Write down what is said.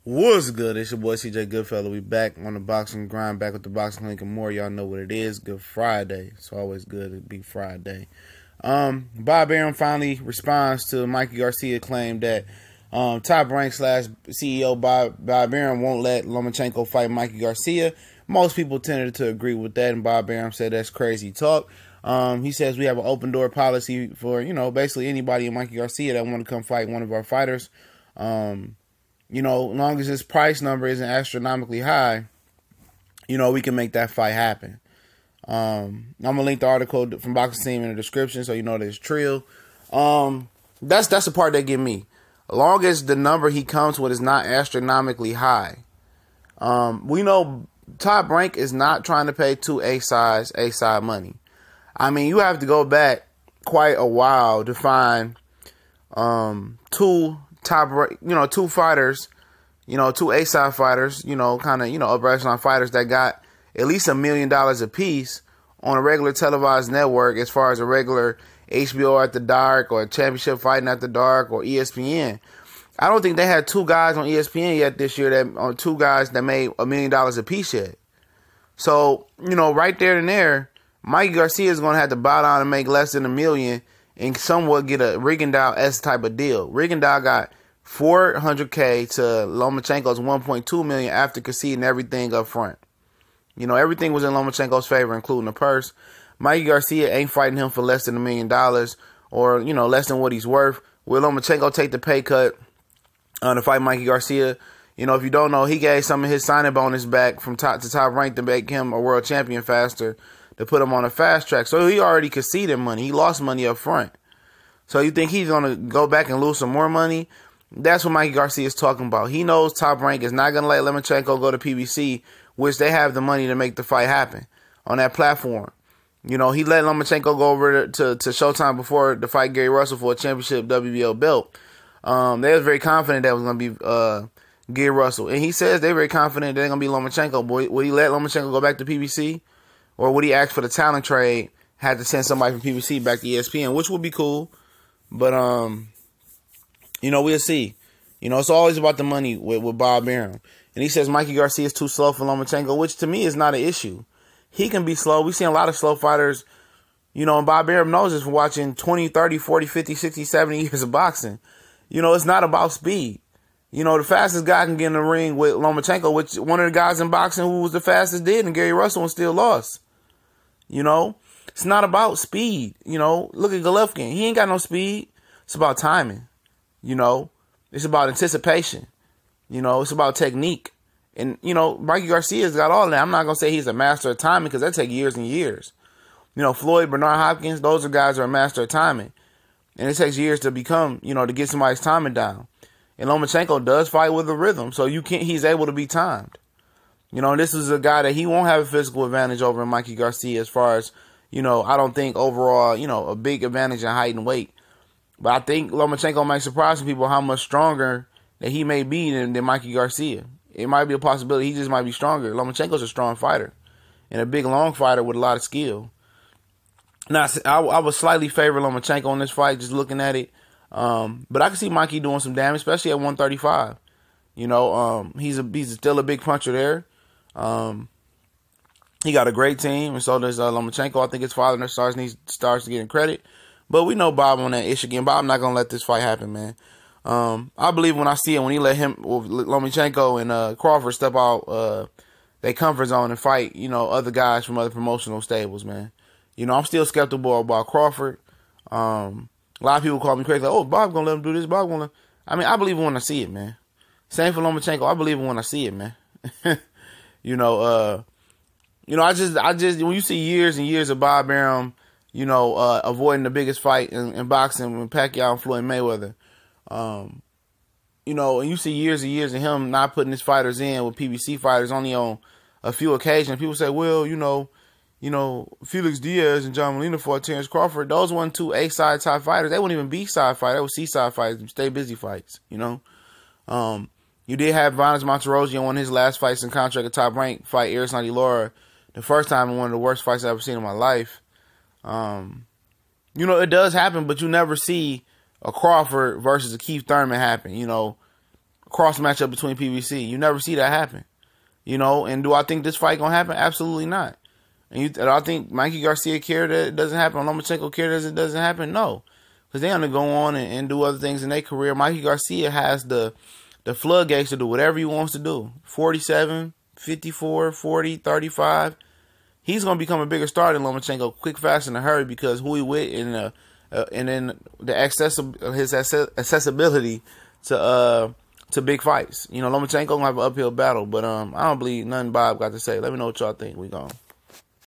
What's good? It's your boy CJ Goodfellow. We back on the boxing grind, back with the boxing link and more. Y'all know what it is. Good Friday. It's always good to be Friday. Bob Arum finally responds to Mikey Garcia claim that Top Rank / CEO Bob Arum won't let Lomachenko fight Mikey Garcia. Most people tended to agree with that, and Bob Arum said that's crazy talk. He says we have an open door policy for, basically anybody in Mikey Garcia that want to come fight one of our fighters. As long as his price number isn't astronomically high, we can make that fight happen. I'm going to link the article from Boxing Team in the description so you know that it's true. That's the part that get me. As long as the number he comes with is not astronomically high. We know Top Rank is not trying to pay two A-side money. I mean, you have to go back quite a while to find two fighters, two A-side fighters, upper echelon fighters that got at least $1 million a piece on a regular televised network as far as a regular HBO at the dark or Championship Fighting at the dark or ESPN. I don't think they had two guys on ESPN yet this year two guys that made $1 million a piece yet. So, right there and there, Mikey Garcia is going to have to bow down and make less than $1 million and somewhat get a Rigondeaux-esque type of deal. Rigondeaux got $400K to Lomachenko's $1.2 million after conceding everything up front. Everything was in Lomachenko's favor, including the purse. Mikey Garcia ain't fighting him for less than $1 million or, less than what he's worth. Will Lomachenko take the pay cut to fight Mikey Garcia? If you don't know, he gave some of his signing bonus back from top to Top Rank to make him a world champion faster, to put him on a fast track. So he already conceded money. He lost money up front. So you think he's going to go back and lose some more money? That's what Mikey Garcia is talking about. He knows Top Rank is not going to let Lomachenko go to PBC, which they have the money to make the fight happen on that platform. He let Lomachenko go over to Showtime before the fight Gary Russell for a championship WBO belt. They was very confident that was going to be Gary Russell. And he says they're very confident they're going to be Lomachenko. But would he let Lomachenko go back to PBC? Or would he ask for the talent trade, had to send somebody from PBC back to ESPN, which would be cool. But, we'll see. It's always about the money with Bob Arum. And he says Mikey Garcia is too slow for Lomachenko, which to me is not an issue. He can be slow. We've seen a lot of slow fighters, and Bob Arum knows this from watching 20, 30, 40, 50, 60, 70 years of boxing. It's not about speed. The fastest guy can get in the ring with Lomachenko, which one of the guys in boxing who was the fastest did, and Gary Russell, and still lost. It's not about speed. Look at Golovkin. He ain't got no speed. It's about timing. It's about anticipation. It's about technique. And, Mikey Garcia's got all that. I'm not going to say he's a master of timing because that takes years and years. Floyd, Bernard Hopkins, those are guys that are a master of timing. And it takes years to become, to get somebody's timing down. And Lomachenko does fight with a rhythm, so he's able to be timed. This is a guy that he won't have a physical advantage over Mikey Garcia as far as, I don't think overall, a big advantage in height and weight. But I think Lomachenko might surprise some people how much stronger that he may be than Mikey Garcia. It might be a possibility he just might be stronger. Lomachenko's a strong fighter and a big, long fighter with a lot of skill. Now, I would slightly favor Lomachenko in this fight, just looking at it. But I can see Mikey doing some damage, especially at 135. He's still a big puncher there. He got a great team, and so does Lomachenko. I think his father and starts getting credit. But we know Bob on that issue again. Bob not going to let this fight happen, man. I believe when I see it, when he let Lomachenko and Crawford step out their comfort zone and fight, other guys from other promotional stables, man. I'm still skeptical about Crawford. A lot of people call me crazy, like, oh, Bob going to let him do this, Bob going to... I mean, I believe it when I see it, man. Same for Lomachenko. I believe it when I see it, man. I just when you see years and years of Bob Arum, avoiding the biggest fight in boxing with Pacquiao and Floyd Mayweather, and you see years and years of him not putting his fighters in with PBC fighters only on a few occasions. People say, well, Felix Diaz and John Molina fought Terrence Crawford. Those weren't two A-side type fighters. They weren't even B-side fighters. They were C-side fights, stay busy fights, You did have Vanes Monterrosi on one of his last fights in contract at Top Rank fight Erislandy Lara, the first time in one of the worst fights I've ever seen in my life. It does happen, but you never see a Crawford versus a Keith Thurman happen. cross matchup between PBC. You never see that happen. You know, and do I think this fight gonna happen? Absolutely not. And I think Mikey Garcia care that it doesn't happen. Lomachenko care that it doesn't happen? No. Because they're gonna go on and do other things in their career. Mikey Garcia has the floodgates to do whatever he wants to do. 47, 54, 40, 35. He's gonna become a bigger star than Lomachenko quick, fast, in a hurry because who he with and then his accessibility to big fights. You know, Lomachenko gonna have an uphill battle, but I don't believe nothing Bob got to say. Let me know what y'all think. We gone.